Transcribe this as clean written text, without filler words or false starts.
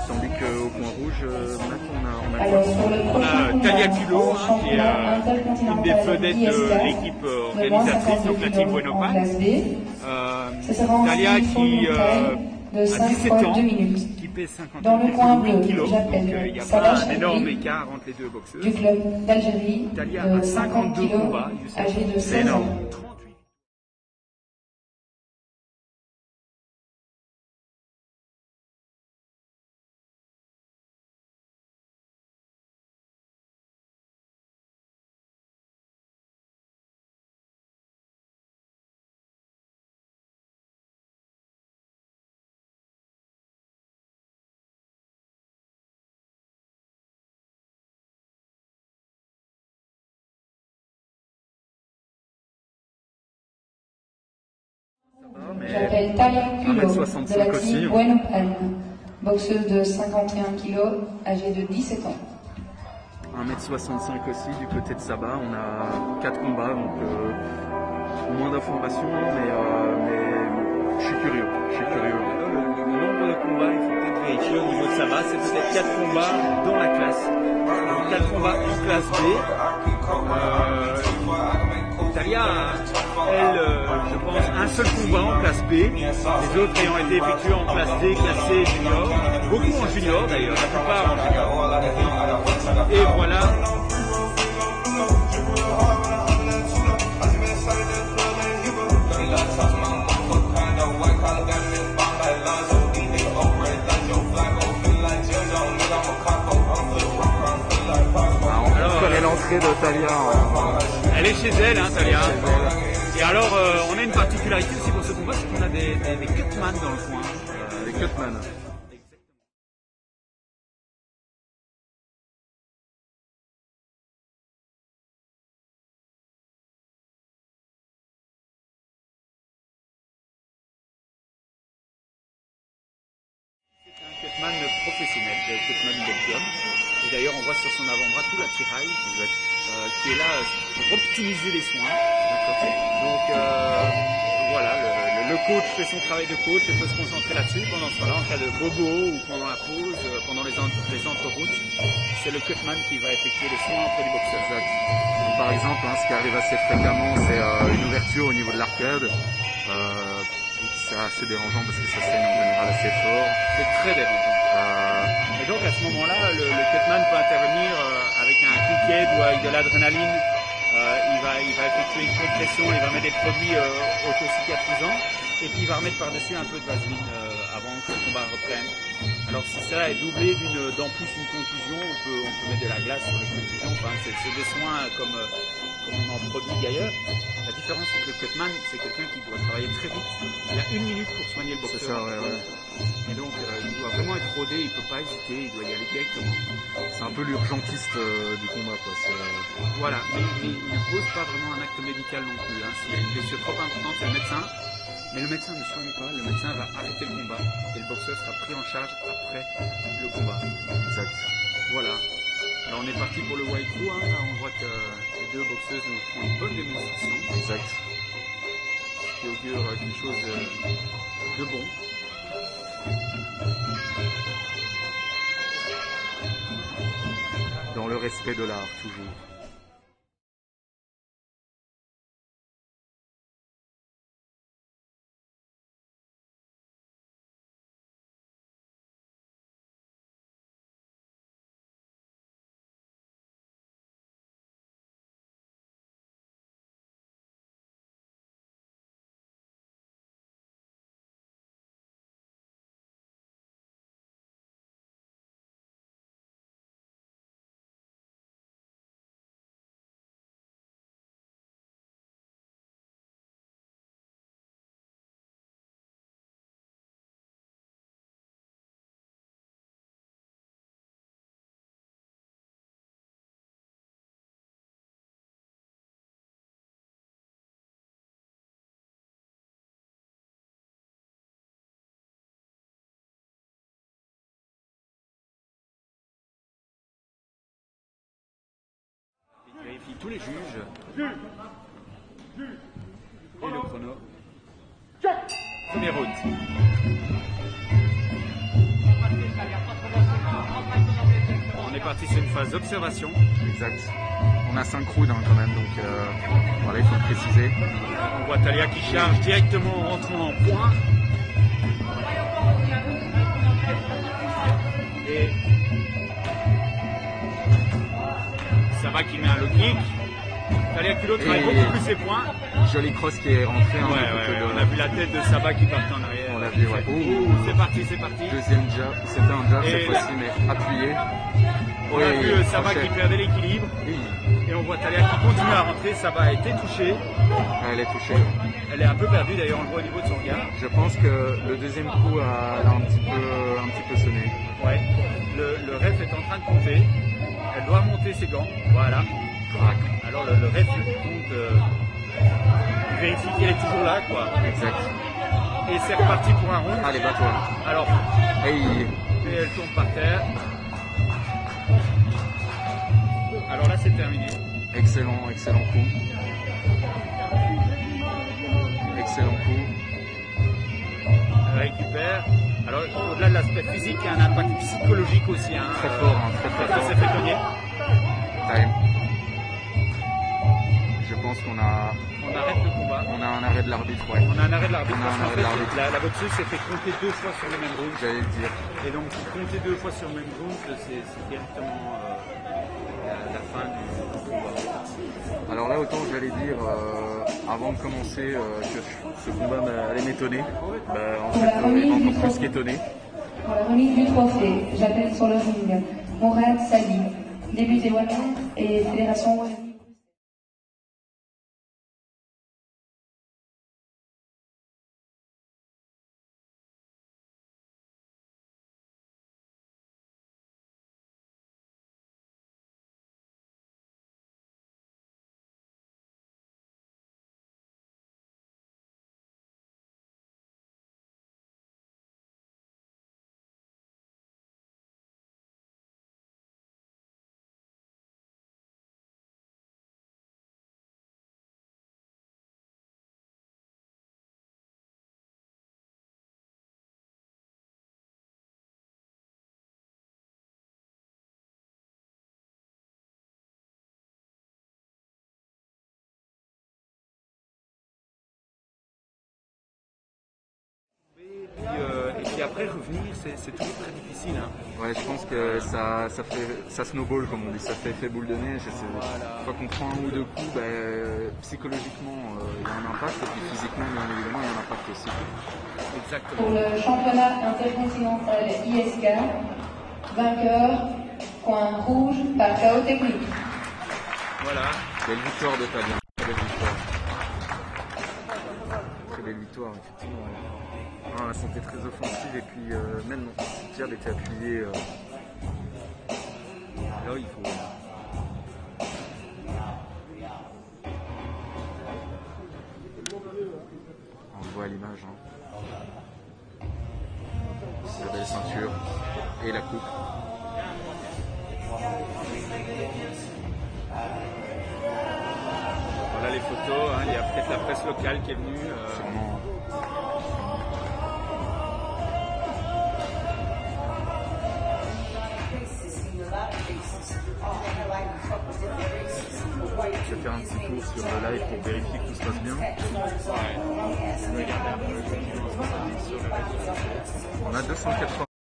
Tandis qu'au point rouge, Matt, on a Alors, quoi? pour le On prochain a Talia Culot, hein, qui est une des vedettes de l'équipe organisatrice, donc la Team Bueno Pan. Talia qui a 17 ans, qui pèse 58 kilos, donc il n'y a pas un énorme écart entre les deux boxeuses. Du club d'Algérie, Talia a 52 combats, âgée de c'est 16 ans. énorme. J'appelle Talia Culot, 1m65 de la aussi. team Bueno Pan, boxeuse de 51 kg, âgée de 17 ans. 1m65 aussi du côté de Saba. On a 4 combats, donc moins d'informations, mais je suis curieux. Le nombre de combats, il faut peut-être vérifier au niveau de Saba, c'est peut-être 4 combats dans la classe. Donc 4 combats en classe B. Talia, elle, je pense, un seul combat en classe B, les autres ayant été effectués en classe D, classe C et junior, beaucoup en junior d'ailleurs, la plupart en junior. Et voilà. On connaît l'entrée de Talia. Elle est chez elle, hein, Talia. Et alors, on a une particularité aussi pour ce combat, c'est qu'on a des cutman dans le coin. Des cutman. C'est un cutman professionnel, le cutman Belgium. Et d'ailleurs, on voit sur son avant-bras tout l'attirail qui est là pour optimiser les soins. Donc voilà, le coach fait son travail de coach et peut se concentrer là-dessus pendant ce temps-là, en cas de bobo ou pendant la pause, pendant les entreroutes. C'est le cutman qui va effectuer les soins auprès du boxeur. Exact. Donc, par exemple, ce qui arrive assez fréquemment, c'est une ouverture au niveau de l'arcade. C'est assez dérangeant parce que ça saigne en général assez fort. C'est très dérangeant. Et donc à ce moment-là, le cutman peut intervenir avec un quick-head ou avec de l'adrénaline. Il va effectuer une compression, il va mettre des produits autocicatrisants et puis il va remettre par-dessus un peu de vaseline avant que le combat reprenne. Alors si ça est doublé d'en plus une contusion, on peut mettre de la glace sur les contusions. Enfin, c'est des soins comme on en produit ailleurs. La différence avec le cutman, c'est quelqu'un qui doit travailler très vite. Il a 1 minute pour soigner le boxeur. C'est ça, ouais. Et donc, il doit vraiment être rodé, il ne peut pas hésiter, il doit y aller directement. C'est un peu l'urgentiste du combat, quoi. Voilà, mais il ne pose pas vraiment un acte médical non plus. Hein. S'il y a une blessure trop importante, c'est le médecin. Mais le médecin ne soigne pas, le médecin va arrêter le combat. Et le boxeur sera pris en charge après le combat. Exact. Voilà. Alors on est parti pour le White Crew, hein. Là on voit que les deux boxeuses nous font une bonne démonstration. Exact. Ce qui augure quelque chose de bon. Dans le respect de l'art, toujours. Il vérifie tous les juges. Et le chrono. Premier round. parti sur une phase d'observation. Exact. On a 5 rounds hein, quand même, donc voilà, il faut le préciser. On voit Talia qui charge directement en rentrant en point. Et Saba qui met un low kick. Talia Culot travaille beaucoup plus ses points. Joli cross qui est rentré. Hein, on a vu la tête de Saba qui partait en arrière. On l'a vu, ouais. C'est parti, c'est parti. Deuxième jab, c'était un jab cette fois-ci, mais appuyé. On a vu Saba qui perdait l'équilibre. Oui. Et on voit Talia qui continue à rentrer. Saba a été touchée. Elle est touchée. Elle est un peu perdue d'ailleurs, on le voit au niveau de son regard. Je pense que le deuxième coup a un petit peu sonné. Ouais. Le ref est en train de compter. Elle doit monter ses gants. Voilà. Crac. Alors le ref compte. Il vérifie qu'elle est toujours là, quoi. Exact. Et c'est reparti pour un round. Allez, bats-toi. Alors, et elle tourne par terre. Alors là, c'est terminé. Excellent coup. Excellent coup. Elle récupère. Alors, au-delà de l'aspect physique, il y a un impact psychologique aussi. Hein, très fort, très fort. Elle s'est fait cogner. Time. Je pense qu'on a... On arrête le combat. On a un arrêt de l'arbitre, ouais. On a un arrêt de l'arbitre. La boxeuse s'est fait compter 2 fois sur le même round. J'allais le dire. Et donc, compter 2 fois sur le même round, c'est directement la fin du combat. Alors là, autant j'allais dire, avant de commencer, que ce combat allait m'étonner. En fait, il m'a encore plus qu'étonné. Pour la remise du trophée, j'appelle sur le ring Mourad Sali, député Wallon et Fédération Wallonie. Et puis après revenir, c'est toujours très difficile. Hein. Ouais, je pense que ça snowball comme on dit, ça fait effet boule de neige. Une fois qu'on prend un ou deux coups, psychologiquement il y a un impact et puis physiquement bien évidemment il y a un impact aussi. Exactement. Pour le championnat intercontinental ISK, vainqueur, coin rouge par KO technique. Voilà. Belle victoire de Fabien. Très belle victoire. Très belle victoire effectivement. La santé très offensive et puis même si Jab était appuyé. Là il faut. On voit à l'image. Hein. La belle ceinture et la coupe. Voilà les photos. Hein. Il y a peut-être la presse locale qui est venue. Sûrement. Je vais faire un petit tour sur le live pour vérifier que tout se passe bien. On a 280.